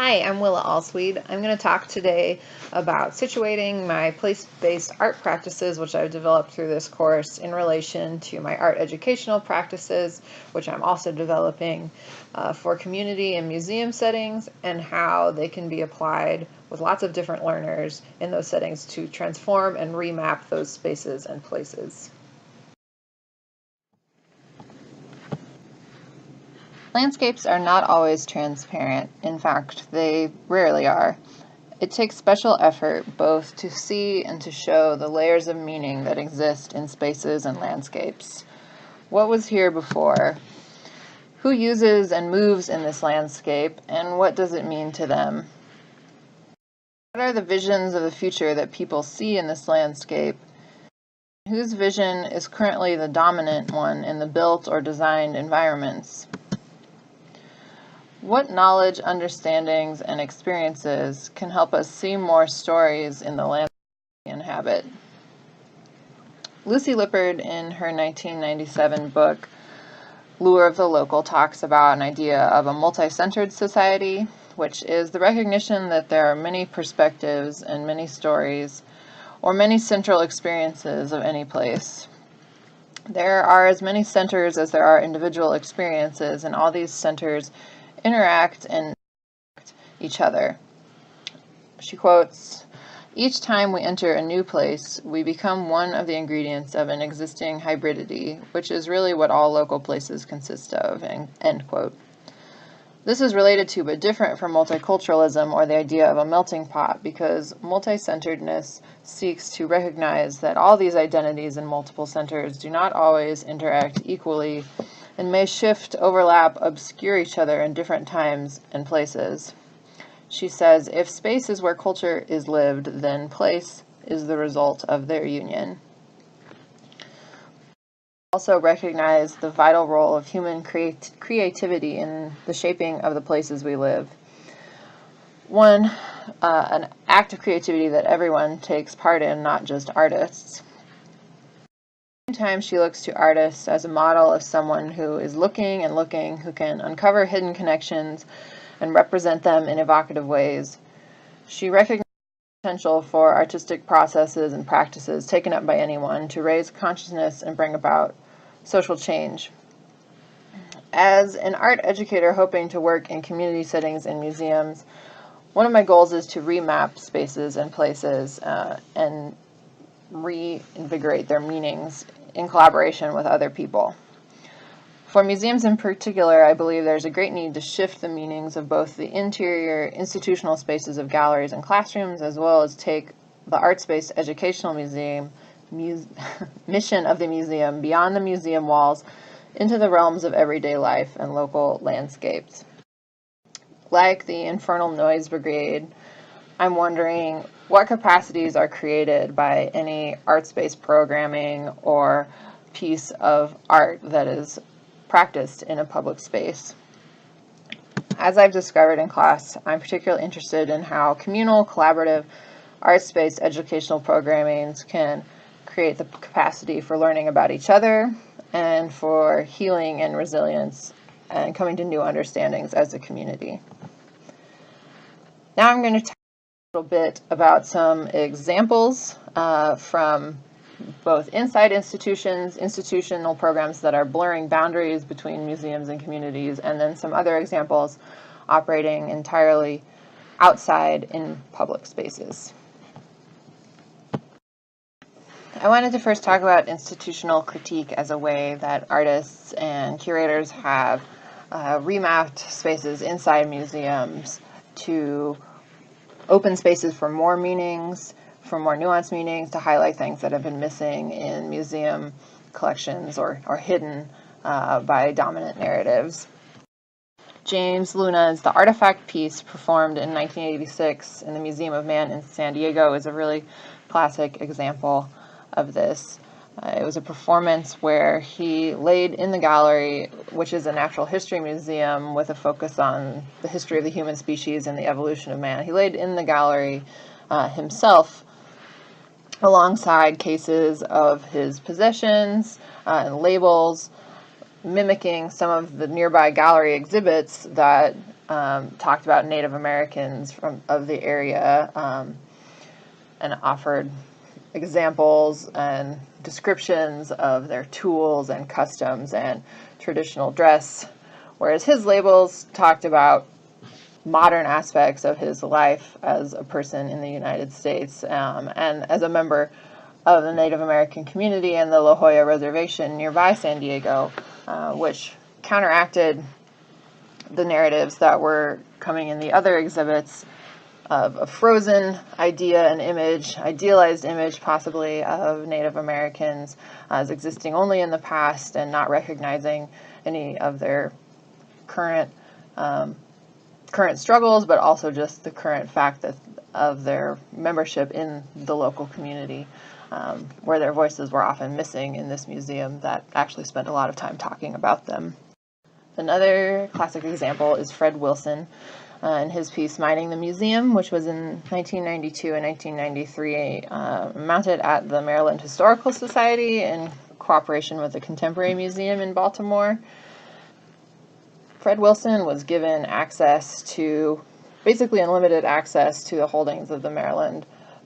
Hi, I'm Willa Allsweed. I'm going to talk today about situating my place-based art practices, which I've developed through this course, in relation to my art educational practices, which I'm also developing for community and museum settings, and how they can be applied with lots of different learners in those settings to transform and remap those spaces and places. Landscapes are not always transparent. In fact, they rarely are. It takes special effort both to see and to show the layers of meaning that exist in spaces and landscapes. What was here before? Who uses and moves in this landscape, and what does it mean to them? What are the visions of the future that people see in this landscape? Whose vision is currently the dominant one in the built or designed environments? What knowledge, understandings, and experiences can help us see more stories in the landscape we inhabit? Lucy Lippard, in her 1997 book, Lure of the Local, talks about an idea of a multi-centered society, which is the recognition that there are many perspectives and many stories, or many central experiences of any place. There are as many centers as there are individual experiences, and all these centers interact and each other. She quotes, "Each time we enter a new place, we become one of the ingredients of an existing hybridity, which is really what all local places consist of," end quote. This is related to but different from multiculturalism or the idea of a melting pot, because multi-centeredness seeks to recognize that all these identities in multiple centers do not always interact equally and may shift, overlap, obscure each other in different times and places. She says, if space is where culture is lived, then place is the result of their union. Also recognize the vital role of human creativity in the shaping of the places we live. An act of creativity that everyone takes part in, not just artists. Sometimes she looks to artists as a model of someone who is looking and looking, who can uncover hidden connections and represent them in evocative ways. She recognizes the potential for artistic processes and practices taken up by anyone to raise consciousness and bring about social change. As an art educator hoping to work in community settings and museums, one of my goals is to remap spaces and places and reinvigorate their meanings in collaboration with other people. For museums in particular, I believe there's a great need to shift the meanings of both the interior institutional spaces of galleries and classrooms, as well as take the art-based educational mission of the museum beyond the museum walls into the realms of everyday life and local landscapes. Like the Infernal Noise Brigade, I'm wondering what capacities are created by any arts-based programming or piece of art that is practiced in a public space. As I've discovered in class, I'm particularly interested in how communal, collaborative, arts-based educational programming can create the capacity for learning about each other and for healing and resilience and coming to new understandings as a community. Now I'm going to talk a little bit about some examples from both inside institutional programs that are blurring boundaries between museums and communities, and then some other examples operating entirely outside in public spaces. I wanted to first talk about institutional critique as a way that artists and curators have remapped spaces inside museums to open spaces for more meanings, for more nuanced meanings, to highlight things that have been missing in museum collections or hidden by dominant narratives. James Luna's The Artifact piece, performed in 1986 in the Museum of Man in San Diego, is a really classic example of this. It was a performance where he laid in the gallery, which is a natural history museum with a focus on the history of the human species and the evolution of man. He laid in the gallery himself alongside cases of his possessions and labels, mimicking some of the nearby gallery exhibits that talked about Native Americans of the area, and offered examples and descriptions of their tools and customs and traditional dress, whereas his labels talked about modern aspects of his life as a person in the United States, and as a member of the Native American community and the La Jolla Reservation nearby San Diego, which counteracted the narratives that were coming in the other exhibits of a frozen idea and image, idealized image possibly, of Native Americans as existing only in the past and not recognizing any of their current struggles, but also just the current fact of their membership in the local community, where their voices were often missing in this museum that actually spent a lot of time talking about them. Another classic example is Fred Wilson in his piece Mining the Museum, which was in 1992 and 1993, mounted at the Maryland Historical Society in cooperation with the Contemporary Museum in Baltimore. Fred Wilson was given access to, basically unlimited access to the holdings of the Maryland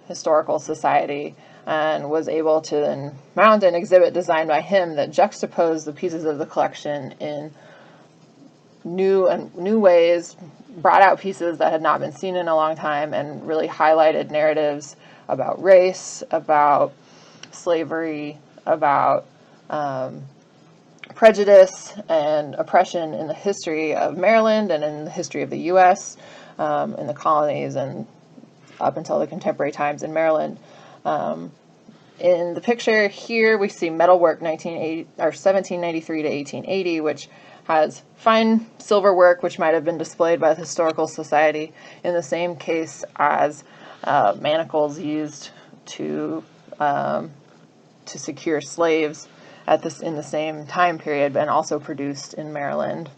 Historical Society, and was able to then mount an exhibit designed by him that juxtaposed the pieces of the collection in new ways, brought out pieces that had not been seen in a long time, and really highlighted narratives about race, about slavery, about prejudice and oppression in the history of Maryland and in the history of the U.S., in the colonies and up until the contemporary times in Maryland. In the picture here, we see metalwork 1793 to 1880, which has fine silver work, which might have been displayed by the Historical Society in the same case as manacles used to secure slaves in the same time period, and also produced in Maryland.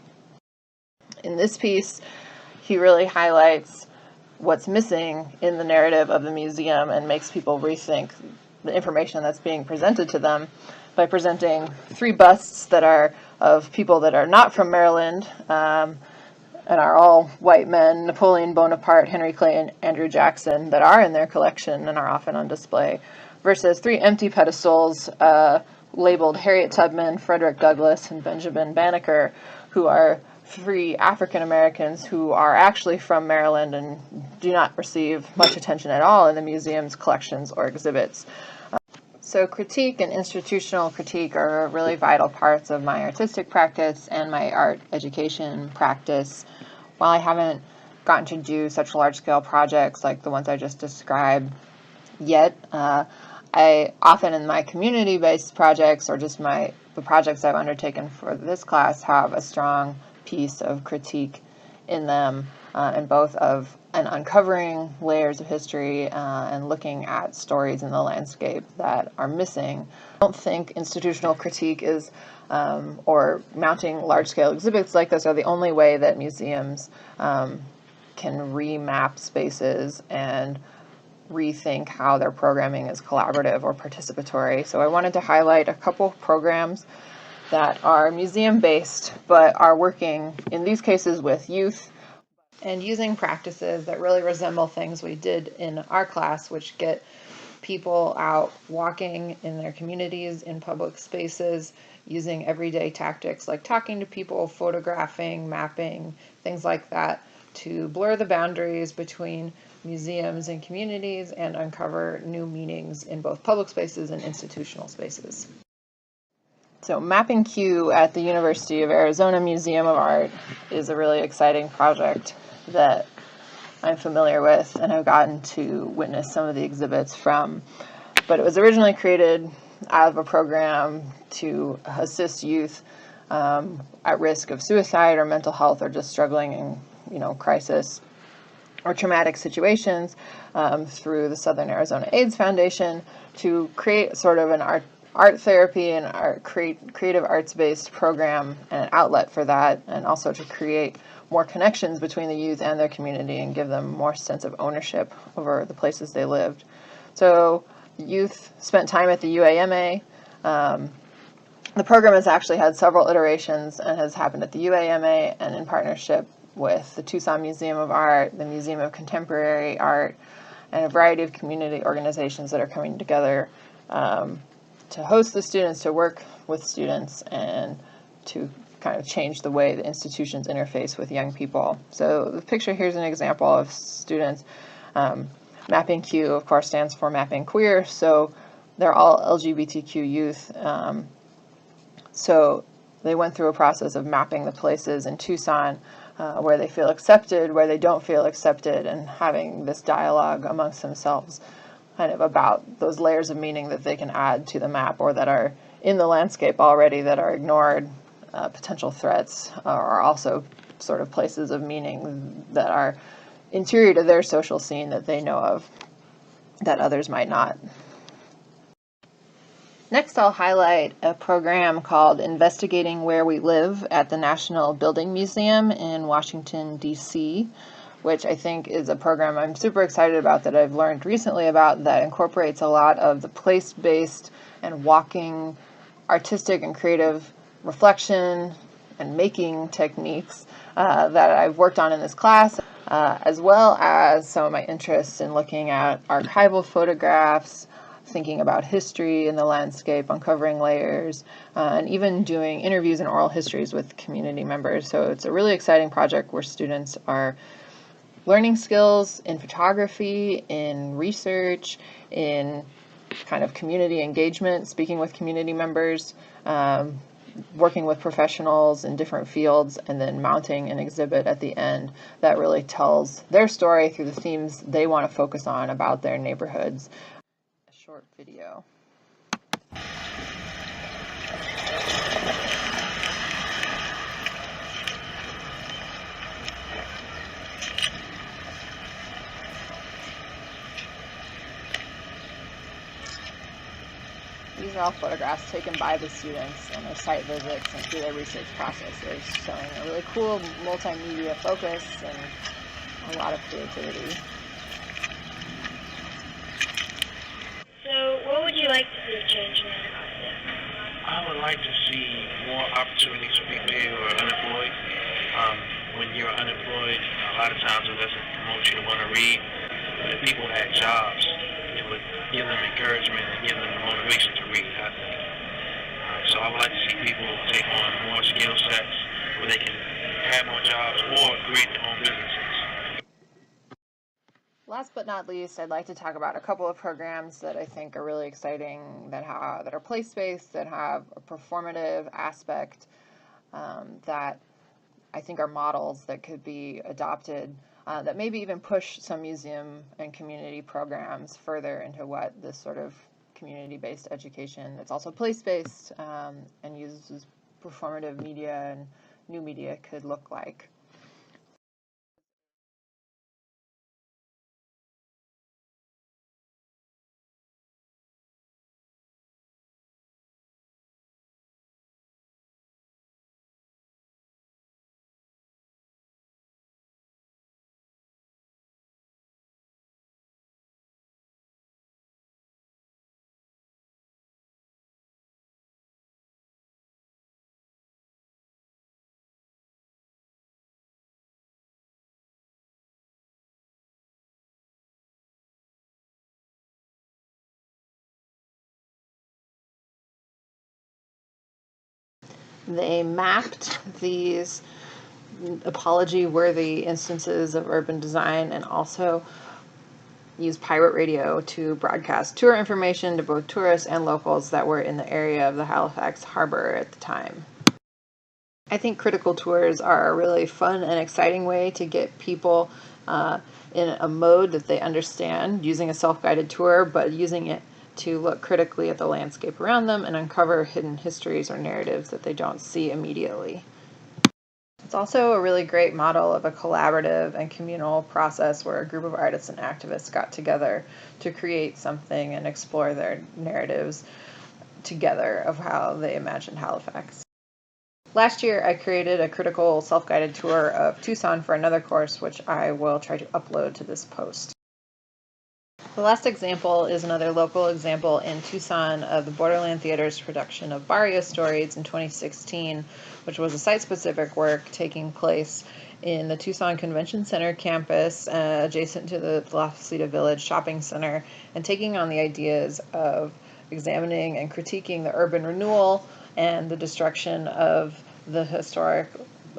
In this piece, he really highlights what's missing in the narrative of the museum and makes people rethink the information that's being presented to them by presenting 3 busts that are of people that are not from Maryland, and are all white men: Napoleon Bonaparte, Henry Clay, and Andrew Jackson, that are in their collection and are often on display, versus 3 empty pedestals labeled Harriet Tubman, Frederick Douglass, and Benjamin Banneker, who are 3 African Americans who are actually from Maryland and do not receive much attention at all in the museum's collections or exhibits. So critique and institutional critique are really vital parts of my artistic practice and my art education practice. While I haven't gotten to do such large-scale projects like the ones I just described yet, I often in my community-based projects, or just the projects I've undertaken for this class, have a strong piece of critique in them, in both of and uncovering layers of history and looking at stories in the landscape that are missing. I don't think institutional critique is, or mounting large-scale exhibits like this, are the only way that museums can remap spaces and rethink how their programming is collaborative or participatory. So I wanted to highlight a couple of programs that are museum-based, but are working, in these cases, with youth, and using practices that really resemble things we did in our class, which get people out walking in their communities, in public spaces, using everyday tactics like talking to people, photographing, mapping, things like that, to blur the boundaries between museums and communities and uncover new meanings in both public spaces and institutional spaces. So Mapping Q at the University of Arizona Museum of Art is a really exciting project that I'm familiar with and have gotten to witness some of the exhibits from. But it was originally created out of a program to assist youth at risk of suicide or mental health, or just struggling in, crisis or traumatic situations, through the Southern Arizona AIDS Foundation, to create sort of an art therapy and creative arts-based program and an outlet for that, and also to create more connections between the youth and their community and give them more sense of ownership over the places they lived. So youth spent time at the UAMA. The program has actually had several iterations and has happened at the UAMA and in partnership with the Tucson Museum of Art, the Museum of Contemporary Art, and a variety of community organizations that are coming together to host the students, to work with students, and to kind of change the way the institutions interface with young people. So the picture here is an example of students. Mapping Q, of course, stands for Mapping Queer, so they're all LGBTQ youth. So they went through a process of mapping the places in Tucson where they feel accepted, where they don't feel accepted, and having this dialogue amongst themselves kind of about those layers of meaning that they can add to the map or that are in the landscape already that are ignored. Potential threats are also sort of places of meaning that are interior to their social scene that they know of that others might not. Next, I'll highlight a program called Investigating Where We Live at the National Building Museum in Washington, D.C., which I think is a program I'm super excited about that I've learned recently about that incorporates a lot of the place-based and walking artistic and creative reflection and making techniques that I've worked on in this class, as well as some of my interests in looking at archival photographs, thinking about history in the landscape, uncovering layers, and even doing interviews and oral histories with community members. So it's a really exciting project where students are learning skills in photography, in research, in kind of community engagement, speaking with community members, working with professionals in different fields, and then mounting an exhibit at the end that really tells their story through the themes they want to focus on about their neighborhoods. A short video. These are all photographs taken by the students on their site visits and through their research processes, showing a really cool multimedia focus and a lot of creativity. So, what would you like to see change in the process? I would like to see more opportunities for people who are unemployed. When you're unemployed, a lot of times it doesn't promote you to want to read. But if people had jobs, it would give them encouragement and give them the motivation to read, I think. So I would like to see people take on more skill sets where they can have more jobs or create their own businesses. Last but not least, I'd like to talk about a couple of programs that I think are really exciting, that are place-based, that have a performative aspect, that I think are models that could be adopted, that maybe even push some museum and community programs further into what this sort of community-based education that's also place-based and uses performative media and new media could look like. They mapped these apology-worthy instances of urban design and also used pirate radio to broadcast tour information to both tourists and locals that were in the area of the Halifax harbor at the time. I think critical tours are a really fun and exciting way to get people in a mode that they understand, using a self-guided tour, but using it to look critically at the landscape around them and uncover hidden histories or narratives that they don't see immediately. It's also a really great model of a collaborative and communal process where a group of artists and activists got together to create something and explore their narratives together of how they imagined Halifax. Last year, I created a critical self-guided tour of Tucson for another course, which I will try to upload to this post. The last example is another local example in Tucson of the Borderland Theater's production of Barrio Stories in 2016, which was a site-specific work taking place in the Tucson Convention Center campus, adjacent to the La Placida Village Shopping Center, and taking on the ideas of examining and critiquing the urban renewal and the destruction of the historic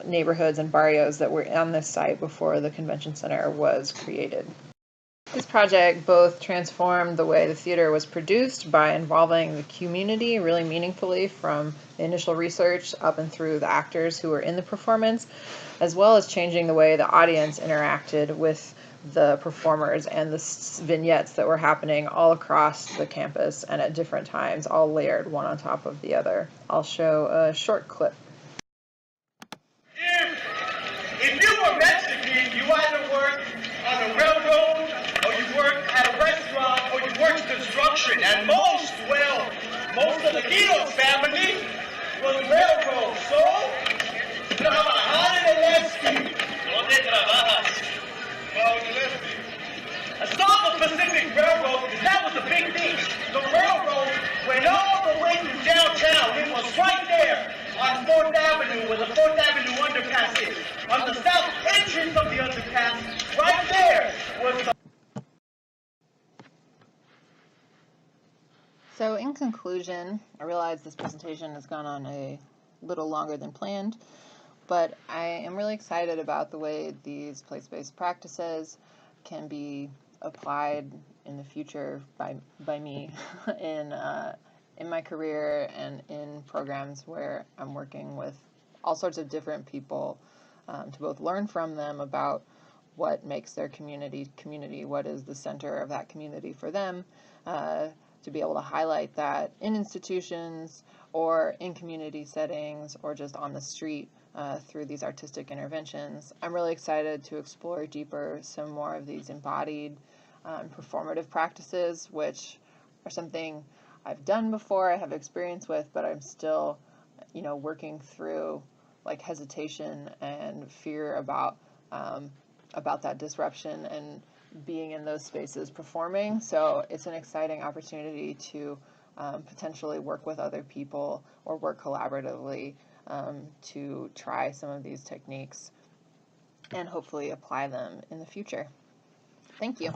neighborhoods and barrios that were on this site before the convention center was created. This project both transformed the way the theater was produced by involving the community really meaningfully from the initial research up and through the actors who were in the performance, as well as changing the way the audience interacted with the performers and the vignettes that were happening all across the campus and at different times, all layered one on top of the other. I'll show a short clip. If you were Mexican, you either worked on a railroad, or you worked at a restaurant, or you worked construction. And most of the Guido family was railroad. So, trabajar en el este. ¿Dónde trabajas? Well, en el este. I saw the Pacific Railroad because that was a big thing. The railroad went all the way to downtown. It was right there on 4th Avenue, where the 4th Avenue underpass is. On the south entrance of the underpass, right there was the... So in conclusion, I realize this presentation has gone on a little longer than planned, but I am really excited about the way these place-based practices can be applied in the future by me in my career and in programs where I'm working with all sorts of different people to both learn from them about what makes their community, what is the center of that community for them, to be able to highlight that in institutions or in community settings or just on the street through these artistic interventions. I'm really excited to explore deeper some more of these embodied performative practices, which are something I've done before, I have experience with, but I'm still, working through like hesitation and fear about that disruption and being in those spaces performing. So it's an exciting opportunity to potentially work with other people or work collaboratively to try some of these techniques and hopefully apply them in the future. Thank you.